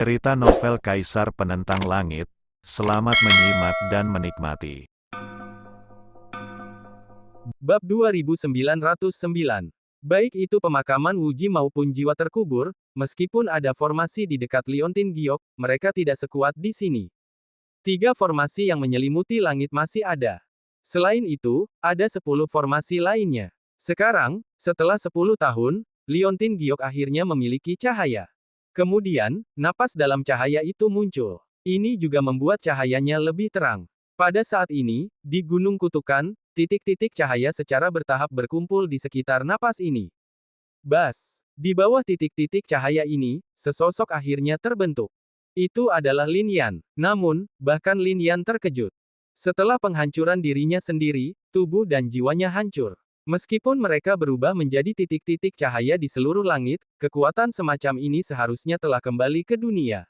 Cerita novel Kaisar Penentang Langit. Selamat menyimak dan menikmati. Bab 2909. Baik itu pemakaman Wuji maupun jiwa terkubur, meskipun ada formasi di dekat Liontin Giok, mereka tidak sekuat di sini. 3 formasi yang menyelimuti langit masih ada. Selain itu, ada 10 formasi lainnya. Sekarang, setelah 10 tahun, Liontin Giok akhirnya memiliki cahaya. Kemudian, napas dalam cahaya itu muncul. Ini juga membuat cahayanya lebih terang. Pada saat ini, di Gunung Kutukan, titik-titik cahaya secara bertahap berkumpul di sekitar napas ini. Bas, di bawah titik-titik cahaya ini, sesosok akhirnya terbentuk. Itu adalah Lin Yan. Namun, bahkan Lin Yan terkejut. Setelah penghancuran dirinya sendiri, tubuh dan jiwanya hancur. Meskipun mereka berubah menjadi titik-titik cahaya di seluruh langit, kekuatan semacam ini seharusnya telah kembali ke dunia.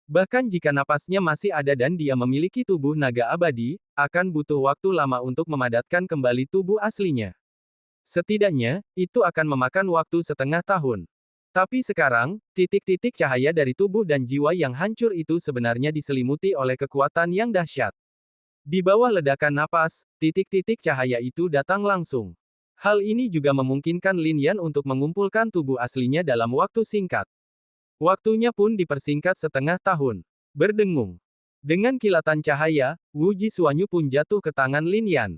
Bahkan jika napasnya masih ada dan dia memiliki tubuh naga abadi, akan butuh waktu lama untuk memadatkan kembali tubuh aslinya. Setidaknya, itu akan memakan waktu setengah tahun. Tapi sekarang, titik-titik cahaya dari tubuh dan jiwa yang hancur itu sebenarnya diselimuti oleh kekuatan yang dahsyat. Di bawah ledakan napas, titik-titik cahaya itu datang langsung. Hal ini juga memungkinkan Lin Yan untuk mengumpulkan tubuh aslinya dalam waktu singkat. Waktunya pun dipersingkat setengah tahun. Berdengung. Dengan kilatan cahaya, Wu Jisuanyu pun jatuh ke tangan Lin Yan.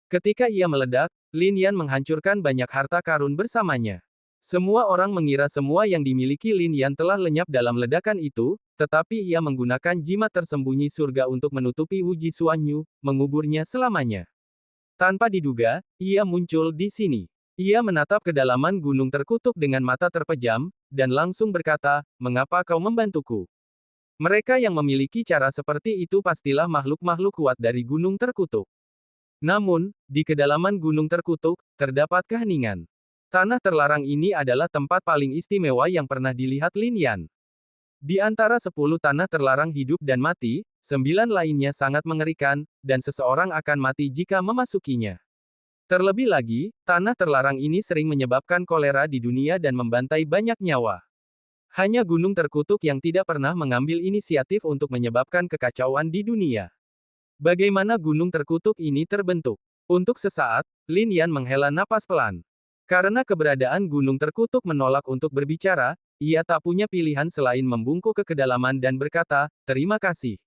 Ketika ia meledak, Lin Yan menghancurkan banyak harta karun bersamanya. Semua orang mengira semua yang dimiliki Lin Yan telah lenyap dalam ledakan itu, tetapi ia menggunakan jimat tersembunyi surga untuk menutupi Wu Jisuanyu, menguburnya selamanya. Tanpa diduga, ia muncul di sini. Ia menatap kedalaman gunung terkutuk dengan mata terpejam, dan langsung berkata, "Mengapa kau membantuku?" Mereka yang memiliki cara seperti itu pastilah makhluk-makhluk kuat dari gunung terkutuk. Namun, di kedalaman gunung terkutuk, terdapat keheningan. Tanah terlarang ini adalah tempat paling istimewa yang pernah dilihat Lin Yan. Di antara 10 tanah terlarang hidup dan mati, 9 lainnya sangat mengerikan, dan seseorang akan mati jika memasukinya. Terlebih lagi, tanah terlarang ini sering menyebabkan kolera di dunia dan membantai banyak nyawa. Hanya gunung terkutuk yang tidak pernah mengambil inisiatif untuk menyebabkan kekacauan di dunia. Bagaimana gunung terkutuk ini terbentuk? Untuk sesaat, Lin Yan menghela napas pelan. Karena keberadaan gunung terkutuk menolak untuk berbicara, ia tak punya pilihan selain membungkuk ke kedalaman dan berkata, "Terima kasih."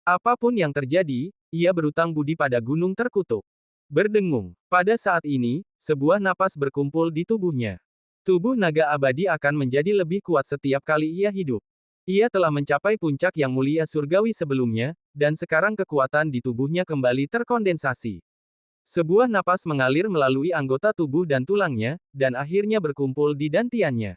Apapun yang terjadi, ia berutang budi pada gunung terkutuk. Berdengung. Pada saat ini, sebuah napas berkumpul di tubuhnya. Tubuh naga abadi akan menjadi lebih kuat setiap kali ia hidup. Ia telah mencapai puncak yang mulia surgawi sebelumnya, dan sekarang kekuatan di tubuhnya kembali terkondensasi. Sebuah napas mengalir melalui anggota tubuh dan tulangnya, dan akhirnya berkumpul di dantiannya.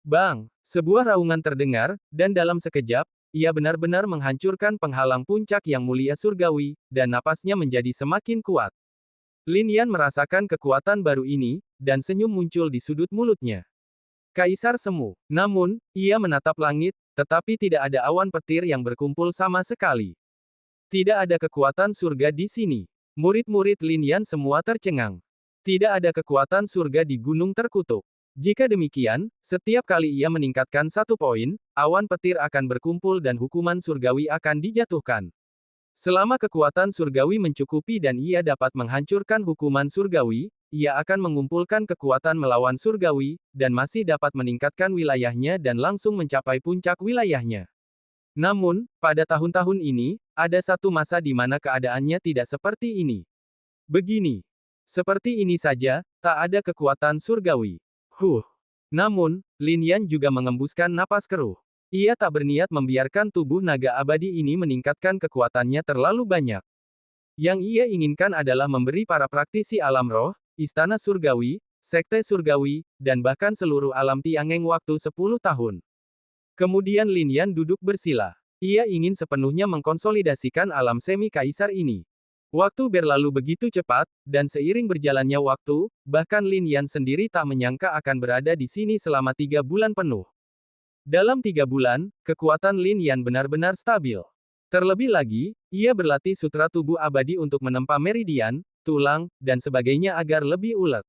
Bang! Sebuah raungan terdengar, dan dalam sekejap, ia benar-benar menghancurkan penghalang puncak yang mulia surgawi, dan napasnya menjadi semakin kuat. Lin Yan merasakan kekuatan baru ini, dan senyum muncul di sudut mulutnya. Kaisar semu. Namun, ia menatap langit, tetapi tidak ada awan petir yang berkumpul sama sekali. Tidak ada kekuatan surga di sini. Murid-murid Lin Yan semua tercengang. Tidak ada kekuatan surga di gunung terkutuk. Jika demikian, setiap kali ia meningkatkan 1 poin, awan petir akan berkumpul dan hukuman surgawi akan dijatuhkan. Selama kekuatan surgawi mencukupi dan ia dapat menghancurkan hukuman surgawi, ia akan mengumpulkan kekuatan melawan surgawi, dan masih dapat meningkatkan wilayahnya dan langsung mencapai puncak wilayahnya. Namun, pada tahun-tahun ini, ada satu masa di mana keadaannya tidak seperti ini. Begini. Seperti ini saja, tak ada kekuatan surgawi. Namun, Lin Yan juga mengembuskan napas keruh. Ia tak berniat membiarkan tubuh naga abadi ini meningkatkan kekuatannya terlalu banyak. Yang ia inginkan adalah memberi para praktisi alam roh, istana surgawi, sekte surgawi, dan bahkan seluruh alam Tiangeng waktu 10 tahun. Kemudian Lin Yan duduk bersila. Ia ingin sepenuhnya mengkonsolidasikan alam semi kaisar ini. Waktu berlalu begitu cepat, dan seiring berjalannya waktu, bahkan Lin Yan sendiri tak menyangka akan berada di sini selama 3 bulan penuh. Dalam 3 bulan, kekuatan Lin Yan benar-benar stabil. Terlebih lagi, ia berlatih sutra tubuh abadi untuk menempa meridian, tulang, dan sebagainya agar lebih ulet.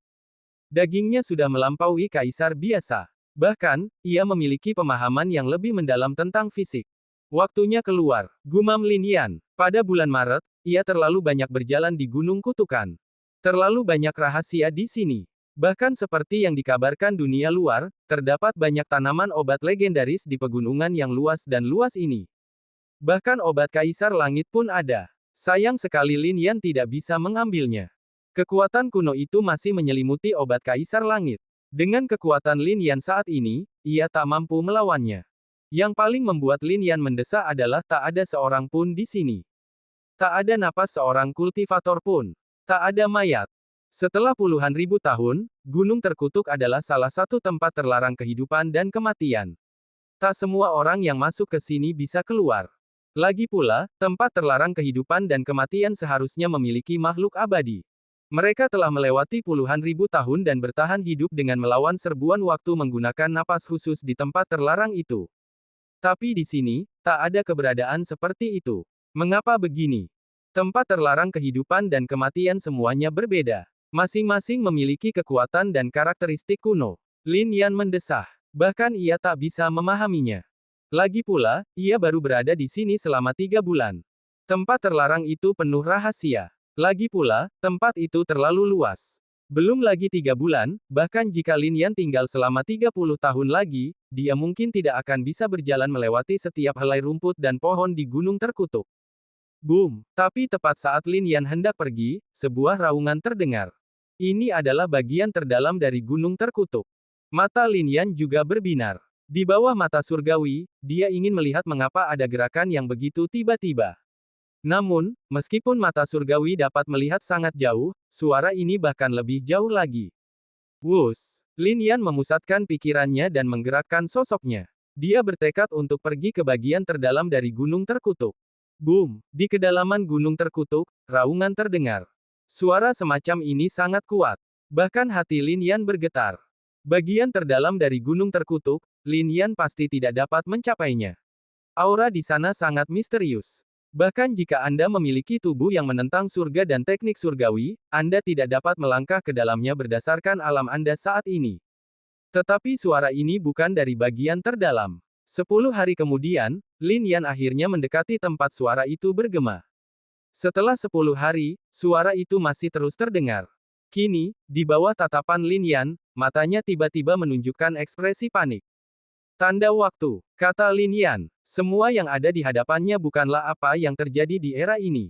Dagingnya sudah melampaui kaisar biasa. Bahkan, ia memiliki pemahaman yang lebih mendalam tentang fisik. Waktunya keluar, gumam Lin Yan. Pada bulan Maret, ia terlalu banyak berjalan di Gunung Kutukan. Terlalu banyak rahasia di sini. Bahkan seperti yang dikabarkan dunia luar, terdapat banyak tanaman obat legendaris di pegunungan yang luas dan luas ini. Bahkan obat Kaisar Langit pun ada. Sayang sekali Lin Yan tidak bisa mengambilnya. Kekuatan kuno itu masih menyelimuti obat Kaisar Langit. Dengan kekuatan Lin Yan saat ini, ia tak mampu melawannya. Yang paling membuat Lin Yan mendesak adalah tak ada seorang pun di sini. Tak ada napas seorang kultivator pun. Tak ada mayat. Setelah puluhan ribu tahun, Gunung Terkutuk adalah salah satu tempat terlarang kehidupan dan kematian. Tak semua orang yang masuk ke sini bisa keluar. Lagi pula, tempat terlarang kehidupan dan kematian seharusnya memiliki makhluk abadi. Mereka telah melewati puluhan ribu tahun dan bertahan hidup dengan melawan serbuan waktu menggunakan napas khusus di tempat terlarang itu. Tapi di sini, tak ada keberadaan seperti itu. Mengapa begini? Tempat terlarang kehidupan dan kematian semuanya berbeda. Masing-masing memiliki kekuatan dan karakteristik kuno. Lin Yan mendesah. Bahkan ia tak bisa memahaminya. Lagi pula, ia baru berada di sini selama 3 bulan. Tempat terlarang itu penuh rahasia. Lagi pula, tempat itu terlalu luas. Belum lagi 3 bulan, bahkan jika Lin Yan tinggal selama 30 tahun lagi, dia mungkin tidak akan bisa berjalan melewati setiap helai rumput dan pohon di Gunung Terkutuk. Boom! Tapi tepat saat Lin Yan hendak pergi, sebuah raungan terdengar. Ini adalah bagian terdalam dari Gunung Terkutuk. Mata Lin Yan juga berbinar. Di bawah mata surgawi, dia ingin melihat mengapa ada gerakan yang begitu tiba-tiba. Namun, meskipun mata surgawi dapat melihat sangat jauh, suara ini bahkan lebih jauh lagi. Wus! Lin Yan memusatkan pikirannya dan menggerakkan sosoknya. Dia bertekad untuk pergi ke bagian terdalam dari Gunung Terkutuk. Boom! Di kedalaman Gunung Terkutuk, raungan terdengar. Suara semacam ini sangat kuat. Bahkan hati Lin Yan bergetar. Bagian terdalam dari Gunung Terkutuk, Lin Yan pasti tidak dapat mencapainya. Aura di sana sangat misterius. Bahkan jika Anda memiliki tubuh yang menentang surga dan teknik surgawi, Anda tidak dapat melangkah ke dalamnya berdasarkan alam Anda saat ini. Tetapi suara ini bukan dari bagian terdalam. 10 hari kemudian, Lin Yan akhirnya mendekati tempat suara itu bergema. Setelah 10 hari, suara itu masih terus terdengar. Kini, di bawah tatapan Lin Yan, matanya tiba-tiba menunjukkan ekspresi panik. Tanda waktu, kata Lin Yan. Semua yang ada di hadapannya bukanlah apa yang terjadi di era ini.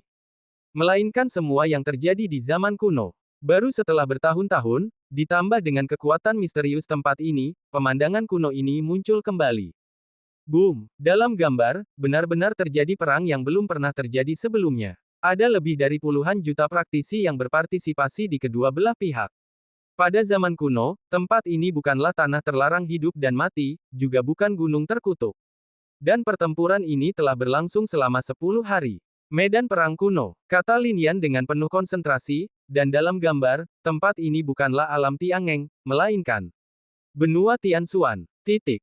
Melainkan semua yang terjadi di zaman kuno. Baru setelah bertahun-tahun, ditambah dengan kekuatan misterius tempat ini, pemandangan kuno ini muncul kembali. Boom! Dalam gambar, benar-benar terjadi perang yang belum pernah terjadi sebelumnya. Ada lebih dari puluhan juta praktisi yang berpartisipasi di kedua belah pihak. Pada zaman kuno, tempat ini bukanlah tanah terlarang hidup dan mati, juga bukan gunung terkutuk. Dan pertempuran ini telah berlangsung selama 10 hari. Medan perang kuno, kata Lin Yan dengan penuh konsentrasi, dan dalam gambar, tempat ini bukanlah alam Tiangeng, melainkan benua Tianxuan. Titik.